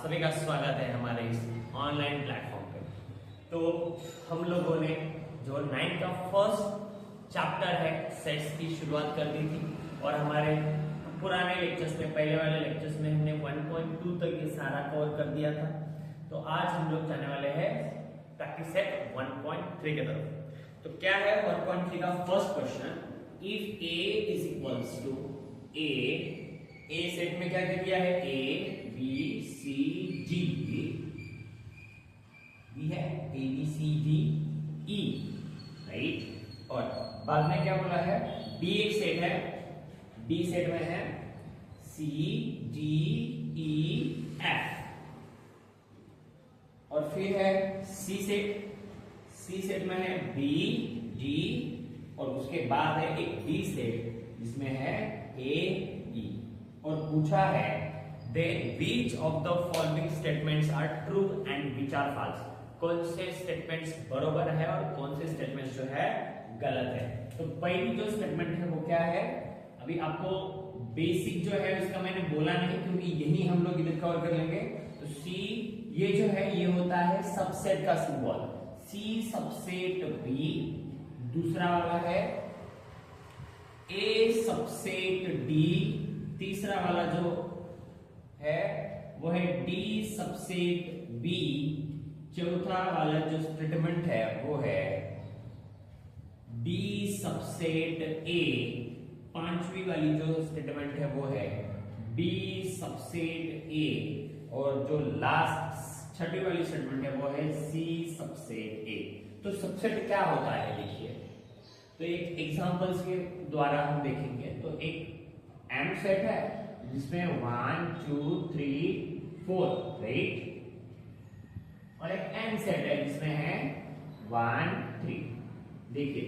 सभी का स्वागत है हमारे इस ऑनलाइन प्लेटफॉर्म पे। तो हम लोगों ने जो 9 का फर्स्ट चैप्टर है सेट्स की शुरुआत कर दी थी और हमारे पुराने लेक्चर्स में, पहले वाले लेक्चर्स में हमने 1.2 तक ये सारा कवर कर दिया था। तो आज हम लोग जाने वाले हैं प्रैक्टिस सेट 1.3 की तरफ। तो क्या है 1.3 का first question, if A is equals to A set में क्या किया है, A B C D, B है A B C D E, right. और बाद में क्या बोला है, डी एक सेट है, डी सेट में है सी डी ई एफ, और फिर है सी सेट में है बी डी, और उसके बाद है एक डी सेट जिसमें है ए ई। और पूछा है which of the following statements are true and which are false, कौन से स्टेटमेंट्स बरोबर है और कौन से स्टेटमेंट्स जो है गलत है। तो पहली जो स्टेटमेंट है वो क्या है, अभी आपको बेसिक जो है उसका मैंने बोला नहीं क्योंकि यही हम लोग इधर कवर कर लेंगे। तो सी ये जो है ये होता है सबसेट का सिंबल, सी सबसेट बी, दूसरा वाला है ए सबसेट डी, तीसरा वाला जो है वो है डी सबसेट बी, चौथा वाला जो स्टेटमेंट है वो है डी सबसेट ए, पांचवी वाली जो स्टेटमेंट है वो है बी सबसेट ए, और जो लास्ट छठी वाली स्टेटमेंट है वो है सी सबसेट ए। तो सबसेट क्या होता है देखिए, तो एक एग्जांपल्स के द्वारा हम देखेंगे। तो एक एम सेट है जिसमें 1 2 3 4, राइट, और एक एन सेट है जिसमें है 1 3। देखिए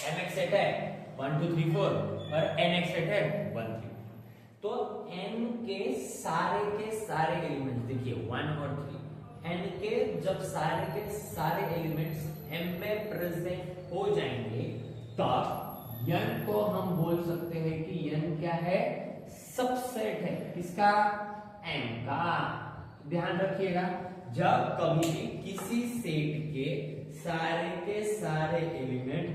एम एक्स सेट है 1 2 3 4 और एन एक्स सेट है 1 3। तो एन के सारे एलिमेंट्स देखिए 1 और 3, एन के जब सारे के सारे एलिमेंट्स एम में प्रेजेंट हो जाएंगे तब यन को हम बोल सकते हैं कि यन क्या है, सबसेट है किसका, एम का। ध्यान रखिएगा, जब कभी भी किसी सेट के सारे एलिमेंट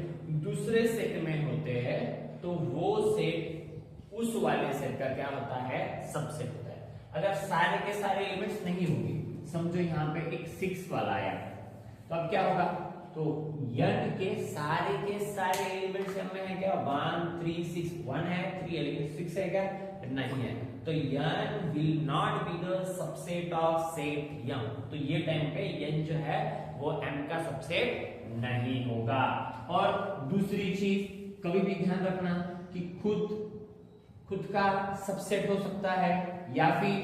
दूसरे सेट में होते हैं तो वो सेट उस वाले सेट का क्या होता है, सबसेट होता है। अगर सारे के सारे एलिमेंट्स नहीं होंगे, समझो यहाँ पे एक 6 वाला आया, तो अब क्या होगा, तो यन के सारे एलिमेंट्स में है क्या, 1 3 6, 1 है, 3 एलिमेंट 6 है क्या, नहीं है। तो N will not be the subset of set M. तो ये टाइम पे यन जो है वो एम का सबसेट नहीं होगा। और दूसरी चीज कभी भी ध्यान रखना कि खुद का सबसेट हो सकता है या फिर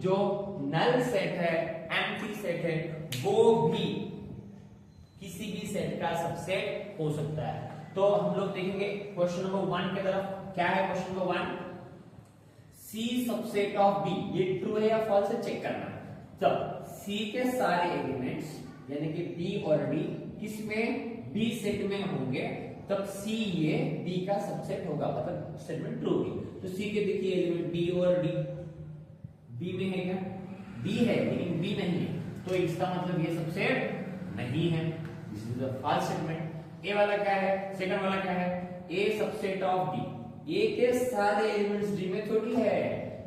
जो नल सेट है, एम्प्टी सेट है, वो भी किसी भी सेट का सबसेट हो सकता है। तो हम लोग देखेंगे क्वेश्चन नंबर 1 की तरफ। क्या है question number 1, C subset of B, ये ट्रू है या फॉल्स है चेक करना। जब सी के सारे एलिमेंट्स यानी कि बी और डी किसमें, बी सेट में होंगे तब सी ये बी का सबसेट होगा, मतलब स्टेटमेंट ट्रू होगी। तो सी के देखिए एलिमेंट बी और डी, बी में है क्या, बी है लेकिन बी नहीं है, तो इसका मतलब ये सबसेट नहीं है, this is the false statement. A वाला क्या है, सेकंड वाला क्या है, A subset of D, A के सारे एलिमेंट्स डी में थोड़ी है,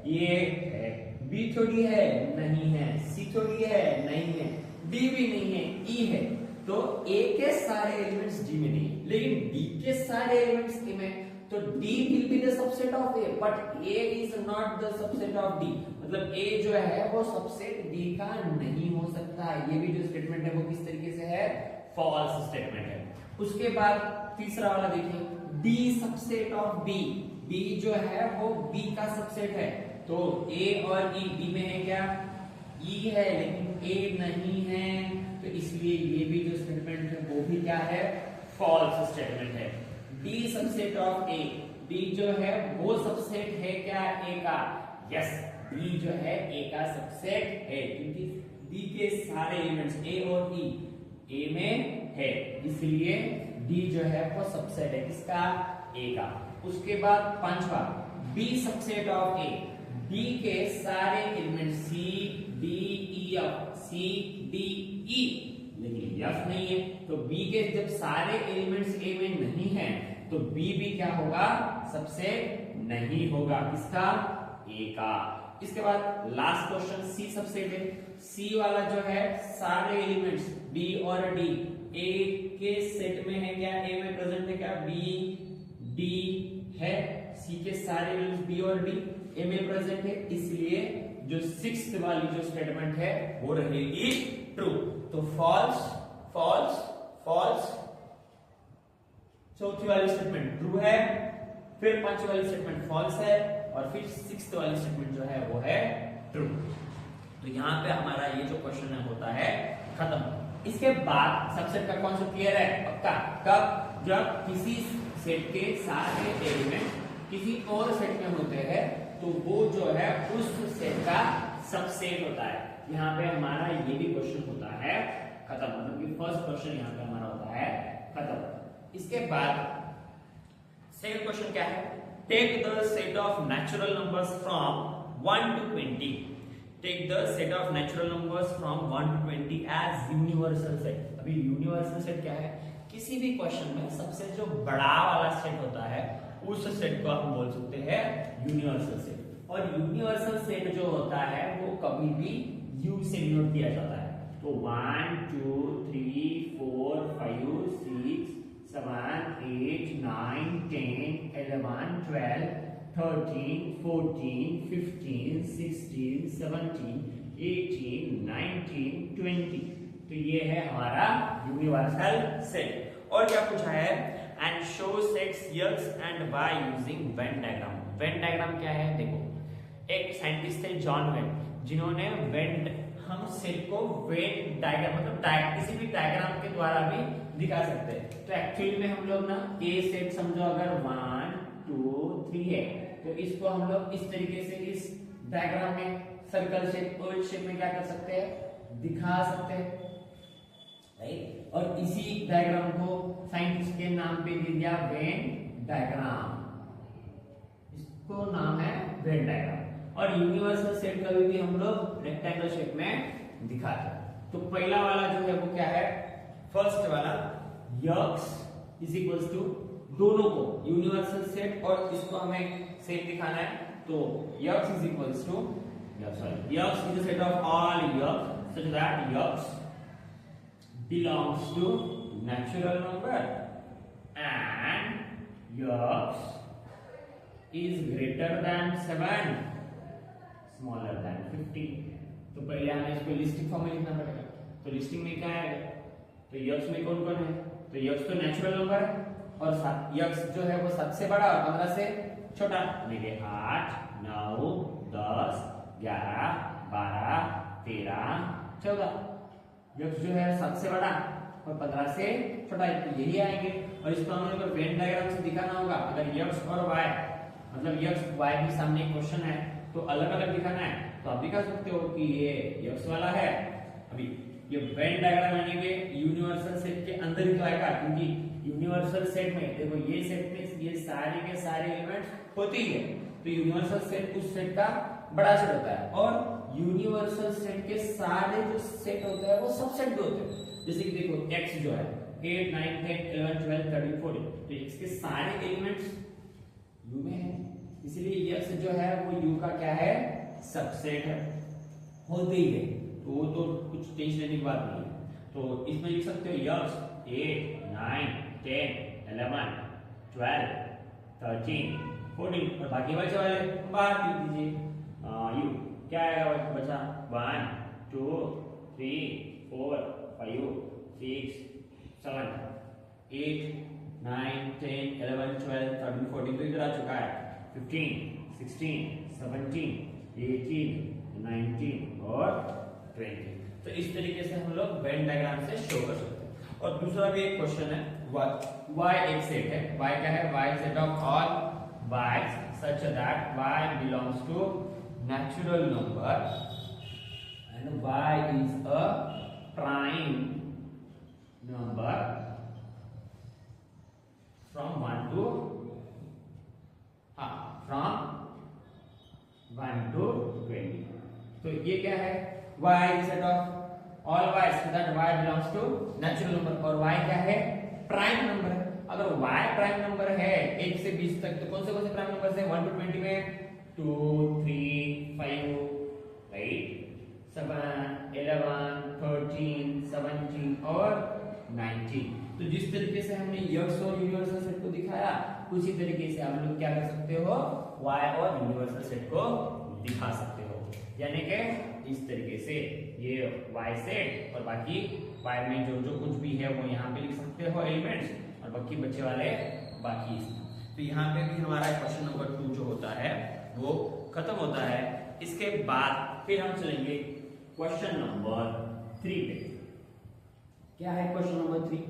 ये है, बी थोड़ी है, नहीं है, सी थोड़ी है, नहीं है, डी भी नहीं है, ई है। तो ए के सारे एलिमेंट्स डी में नहीं, लेकिन डी के सारे एलिमेंट्स ए में, तो D will be the subset of A, but A is not the subset of D, मतलब ए जो है वो सबसेट डी का नहीं हो सकता। ये भी जो स्टेटमेंट है वो किस तरीके से है, फॉल्स स्टेटमेंट है। उसके बाद तीसरा वाला देखिए, D subset of B, B जो है वो बी का सबसेट है। तो ए और ई, बी में है क्या, ई है लेकिन ए नहीं है, तो इसलिए ये भी जो स्टेटमेंट है वो भी क्या है, फॉल्स स्टेटमेंट है। D subset of A, D जो है वो सबसेट है क्या, ए का, यस, डी जो है ए का सबसेट है क्योंकि डी के सारे एलिमेंट्स ए और ई ए में है, इसलिए डी जो है वो सबसेट है किसका, ए का। उसके बाद पांचवा, B subset of A, B के सारे element C D E F, C D E, लेकिन एफ नहीं है, तो बी के जब सारे एलिमेंट्स ए में नहीं है तो बी भी क्या होगा, सबसेट नहीं होगा, किसका, ए का। इसके बाद लास्ट क्वेश्चन, सी सबसेट है, सी वाला जो है सारे एलिमेंट्स बी और डी ए के सेट में है क्या, ए में प्रेजेंट है क्या, बी डी है, सी के सारे एलिमेंट्स बी और डी ए में प्रेजेंट है, इसलिए जो सिक्स्थ वाली जो स्टेटमेंट है वो रहेगी ट्रू। तो फॉल्स फॉल्स फॉल्स, चौथी वाली स्टेटमेंट ट्रू है, फिर पांचवी वाली स्टेटमेंट फॉल्स है, और फिर सिक्स्थ वाली स्टेटमेंट जो है वो है ट्रू। तो यहाँ पे हमारा ये जो क्वेश्चन है होता है खत्म। इसके बाद सबसेट का कॉन्सेप्ट क्लियर है पक्का, कब, जब किसी सेट के सारे एलिमेंट किसी और सेट में होते हैं तो वो जो है उस सेट का सबसेट होता है। यहाँ पे हमारा ये भी क्वेश्चन होता है खत्म, मतलब कि फर्स्ट क्वेश्चन यहाँ पे हमारा होता है खत्म। इसके बाद सेकंड क्वेश्चन क्या है, take the set of natural numbers from 1 to 20, take the set of natural numbers from 1 to 20 as universal set. अभी यूनिवर्सल सेट क्या है, किसी भी क्वेश्चन में सबसे जो बड़ा वाला सेट होता है उस सेट को हम बोल सकते हैं यूनिवर्सल सेट। और यूनिवर्सल सेट जो होता है वो कभी भी यू से डिनोट किया जाता है। तो 1 2 3 4 5 6 7 8 9 10 11 12 13 14 15 16 17 18 19 20। तो ये है हमारा यूनिवर्सल सेट। और क्या पूछा है, and show sets x and y using Venn diagram. Venn diagram क्या है, देखो एक साइंटिस्ट थे जॉन वेन, जिन्होंने वेन, हम सेट को वेन डायग्राम मतलब किसी भी डायग्राम के द्वारा भी दिखा सकते हैं। तो एक्चुअली में हम लोग ना ए सेट समझो अगर 1 2 3 है तो इसको हम लोग इस तरीके से इस डायग्राम में सर्कल शेप ओवल शेप में क्या कर सकते हैं, दिखा सकते हैं, राइट। और इसी डायग्राम को साइंटिस्ट के नाम पे दे दिया वेन डायग्राम, इसको नाम है वेन डायग्राम। और यूनिवर्सल सेट कभी भी हम लोग रेक्टेंगल शेप में दिखाते हैं। तो पहला वाला जो है वो क्या है, फर्स्ट वाला x इज इक्वल्स टू, दोनों को यूनिवर्सल सेट और इसको हमें सेट दिखाना है, तो x is equals to, sorry, x is a set of all x such that x belongs to natural number and x is greater than 7 smaller than 50। तो पहले हमें इसको लिस्टिंग फॉर्म में लिखना पड़ेगा। तो लिस्टिंग में क्या है, तो x में कौन कौन है, तो x तो नेचुरल नंबर है और x जो है वो 7 से बड़ा और 15 से छोटा, मेरे 8 9 10 11 12 13 14। x जो है 7 से बड़ा और 15 से छोटा है, तो यही आएंगे। और इसको हमें अगर वेन डायग्राम से दिखाना होगा, अगर x और y मतलब x y भी सामने क्वेश्चन है तो अलग अलग दिखाना है, तो आप दिखा सकते हो कि ये x वाला है। अभी ये वेन डायग्राम यानी कि यूनिवर्सल सेट के अंदर ही तो आएगा, क्योंकि यूनिवर्सल सेट में देखो ये सेट में ये सारे के सारे एलिमेंट्स होते ही है, तो यूनिवर्सल सेट उस सेट का बड़ा सेट होता है। और यूनिवर्सल सेट के सारे जो सेट होते हैं वो सबसेट भी होते हैं। जैसे कि देखो x जो है 8 9 10 11 12 13 14, तो x के सारे एलिमेंट्स u में है, इसलिए x जो है वो u का क्या है, सबसेट है, होते ही है। तो वो तो कुछ टेंशन लेने की बात नहीं है। तो इसमें लिख सकते हो x 8 9 10 11 12 13 14 और बाकी बचे वाले बाहर लिख दीजिए। यू क्या आएगा बचा 1 2 3 4 5 6 7 8 9 10 11 12 13 14, तो इधर आ चुका है 15 16 17 18 19 और 20। तो इस तरीके से हम लोग वेन डायग्राम से शो कर सकते हैं। और दूसरा भी एक क्वेश्चन है, y एक सेट है, y क्या है, y set of all y such that y belongs to natural number and y is a prime number from 1 to 1 to 20। तो ये क्या है, y is set of all y, so that y belongs to natural number, और y क्या है, prime number है। अगर y prime number है 1 से 20 तक, तो कौन से प्राइम नंबर है 1 to 20 में 2 3 5 राइट, 7 11 13 17 और 19। तो जिस तरीके से हमने यक्स और यूनिवर्सल सेट को दिखाया, उसी तरीके से आप लोग क्या कर सकते हो, y और यूनिवर्सल सेट को दिखा सकते हो। यानी कि इस तरीके से ये y सेट और बाकी y में जो कुछ भी है वो यहाँ पे लिख सकते हो एलिमेंट्स, और बाकी बच्चे वाले बाकी। तो यहाँ पे भी हमारा क्वेश्चन नंबर 2 जो होता है वो खत्म होता है। इसके बाद फिर हम चलेंगे क्वेश्चन नंबर 3 पे। क्या है क्वेश्चन नंबर 3?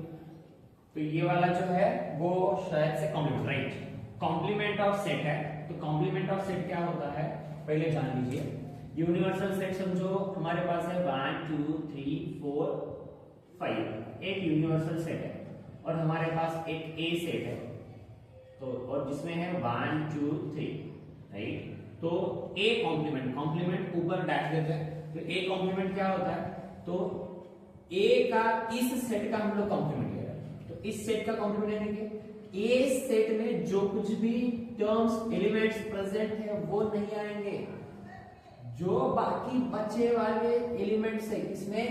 तो ये वाला जो है वो शायद से complement, right, complement of set है। तो कॉम्प्लीमेंट ऑफ सेट क्या होता है पहले जान लीजिए। यूनिवर्सल सेट समझो हमारे पास है 1 2 3 4 5, एक यूनिवर्सल सेट है, और हमारे पास एक ए सेट है, तो और जिसमें है 1 2 3 राइट। तो ए कॉम्प्लीमेंट ऊपर डैश देते हैं। तो ए कॉम्प्लीमेंट क्या होता है, तो ए का इस सेट का हम लोग कॉम्प्लीमेंट ले रहे हैं। तो इस सेट का कॉम्प्लीमेंट यानी कि ए सेट में जो कुछ भी टर्म्स एलिमेंट्स प्रेजेंट है वो नहीं आएंगे, जो बाकी बचे वाले एलिमेंट्स है इसमें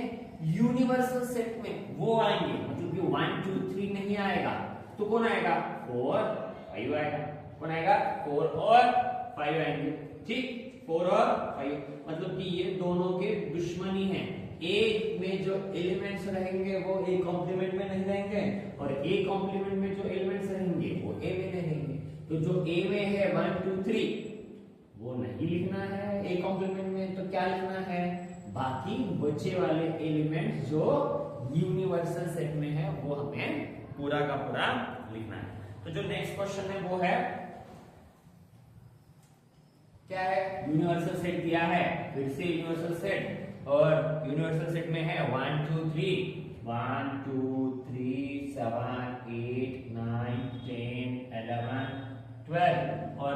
यूनिवर्सल सेट में वो आएंगे। मतलब कि 1 2 3 नहीं आएगा, तो कौन आएगा, 4 5 आएगा। कौन आएगा, 4 और 5 आएंगे, ठीक, 4 और 5। मतलब कि ये दोनों के दुश्मनी हैं। ए में जो एलिमेंट्स रहेंगे वो ए कॉम्प्लीमेंट में नहीं रहेंगे, और ए कॉम्प्लीमेंट में जो एलिमेंट्स रहेंगे वो ए में नहीं रहेंगे। तो जो ए में है 1 2 3 वो नहीं लिखना है ए कॉम्प्लीमेंट में, तो क्या लिखना है, बाकी बचे वाले एलिमेंट्स जो यूनिवर्सल सेट में है वो हमें पूरा का पूरा लिखना है। तो जो नेक्स्ट क्वेश्चन है वो है क्या है, यूनिवर्सल सेट दिया है, फिर से यूनिवर्सल सेट, और यूनिवर्सल सेट में है 1 2 3 1 2 3 7 8 9 10 11 12, और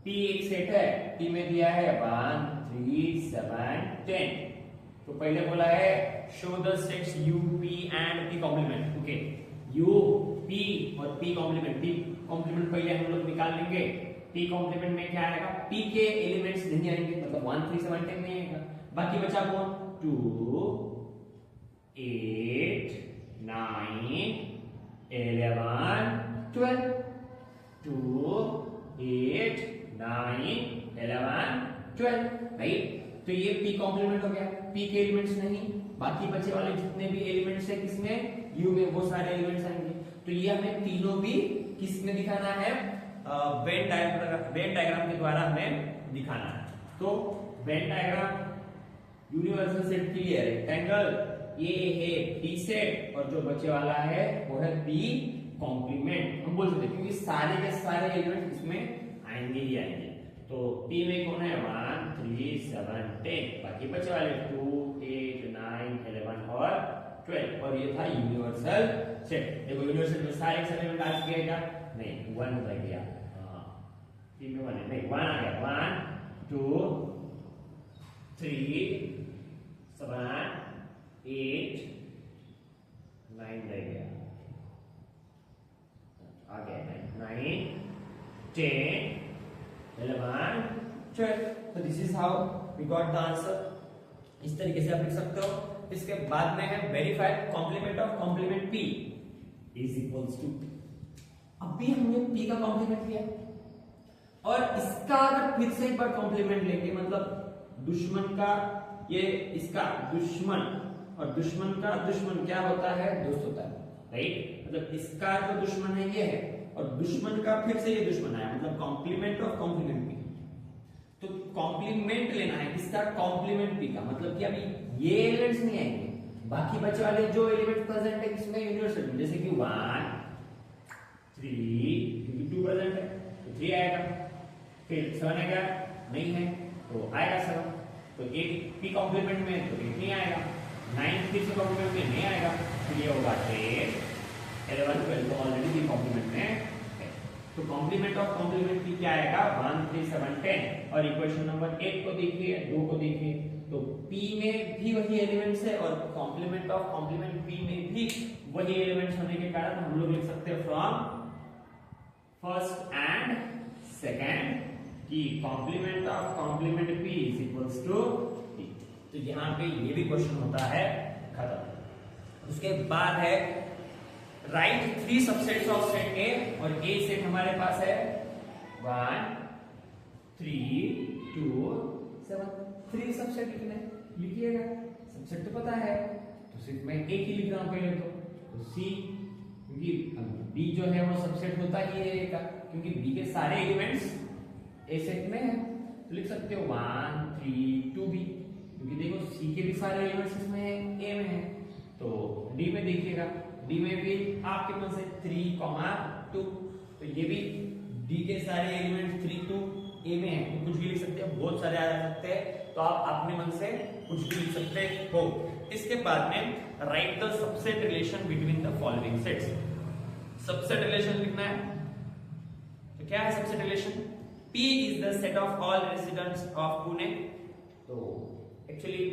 P एक सेट है, P में दिया है 1 3 7 10। तो पहले बोला है show the sets U P and P complement. Okay, U P और P कॉम्प्लीमेंट, P कॉम्प्लीमेंट पहले हम लोग निकाल लेंगे। P कॉम्प्लीमेंट में क्या आएगा, P के एलिमेंट्स नहीं आएंगे, मतलब 1 3 7 10 नहीं आएगा। बाकी बचा कौन, 2 8 9 11 12, 2 8 9 11 12 राइट। तो ये P कॉम्प्लीमेंट हो गया, P के एलिमेंट्स नहीं, बाकी बचे वाले जितने भी एलिमेंट्स है किसमें, U में, वो सारे एलिमेंट्स आएंगे। तो ये हमें तीनों भी किसमें दिखाना है, वेन डायग्राम के द्वारा हमें दिखाना है। तो वेन डायग्राम यूनिवर्सल सेट के लिए रेक्टेंगल, ये है P सेट, और जो बचे वाला है वो है P कॉम्प्लीमेंट। हम बोल सकते हैं क्योंकि सारे के सारे एलिमेंट इसमें आएंगे ही आएंगे। तो P में कौन है, 1 3 7 10, बाकी बचे वाले 2 8 9 11 और 12, और ये था यूनिवर्सल सेट। देखो यूनिवर्सल में सारे एलिमेंट आ गए क्या, नहीं 1 रह गया, P में 1 नहीं 1 आ गया, 1 2 3 7 8 9 रह गया, आ गया 9 10 11 12। तो this is how we got the answer. इस तरीके से आप लिख सकते हो। इसके बाद में है verify complement of complement P is equals to, अभी हमने P का कॉम्प्लीमेंट लिया और इसका अगर फिर से एक बार कॉम्प्लीमेंट लेंगे, मतलब दुश्मन का ये इसका दुश्मन, और दुश्मन का दुश्मन क्या होता है, दोस्त होता है, राइट। मतलब इसका जो दुश्मन है ये है, और दुश्मन का फिर से ये दुश्मन आया, मतलब कॉम्प्लीमेंट ऑफ कॉम्प्लीमेंट P। तो कॉम्प्लीमेंट लेना है किसका, कॉम्प्लीमेंट P का, मतलब कि अभी ये एलिमेंट्स नहीं आएंगे, बाकी बचे वाले जो एलिमेंट प्रेजेंट है इसमें यूनिवर्सल में, जैसे कि 1 3 क्योंकि 2 प्रेजेंट है तो 3 आएगा, फिर 7 आएगा, नहीं है तो आएगा 7, तो 8 P कॉम्प्लीमेंट में तो 8 नहीं आएगा, 9 फिर से कॉम्प्लीमेंट में नहीं आएगा, फिर ये होगा 10 11 12 तो ऑलरेडी P कॉम्प्लीमेंट में है। तो कॉम्प्लीमेंट ऑफ कॉम्प्लीमेंट की क्या आएगा 1 3 7 10। और इक्वेशन नंबर 1 को देखिए, 2 को देखिए, तो P में भी वही एलिमेंट्स है और कॉम्प्लीमेंट ऑफ कॉम्प्लीमेंट P में भी वही एलिमेंट्स होने के कारण हम लोग लिख सकते हैं फ्रॉम फर्स्ट एंड सेकंड की complement of complement P is equals to P। तो यहाँ पे ये भी क्वेश्चन होता है खत्म। उसके बाद है right 3 subsets of set A, और A सेट हमारे पास है 1 3 2 7। 3 सबसेट लिखिएगा, सबसेट तो पता है तो सिर्फ मैं एक ही लिख रहा हूं पहले तो C, क्योंकि B जो है वो सबसेट होता ही है A का, क्योंकि B के सारे एलिमेंट्स A सेट में है, तो लिख सकते हो 1 3 2 B, क्योंकि देखो C के भी सारे एलिमेंट्स इसमें है, A में है। तो D में देखिएगा, D में भी आपके मन से 3 2, तो ये भी D के सारे एलिमेंट्स 3 2 A में है, तो कुछ भी लिख सकते हैं, बहुत सारे आ सकते हैं, तो आप अपने मन से कुछ भी लिख सकते हो। इसके बाद में right the subset relation between the following sets. Subset relation लिखना है, तो क्या है subset relation? P is the set of all residents of Pune. तो एक्चुअली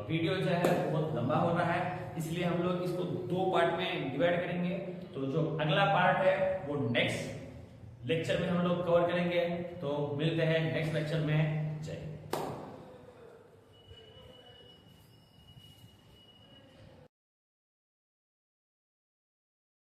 वीडियो जो है बहुत लंबा हो रहा है, इसलिए हम लोग इसको 2 पार्ट में डिवाइड करेंगे। तो जो अगला पार्ट है वो नेक्स्ट लेक्चर में हम लोग कवर करेंगे। तो मिलते हैं नेक्स्ट लेक्चर में। जय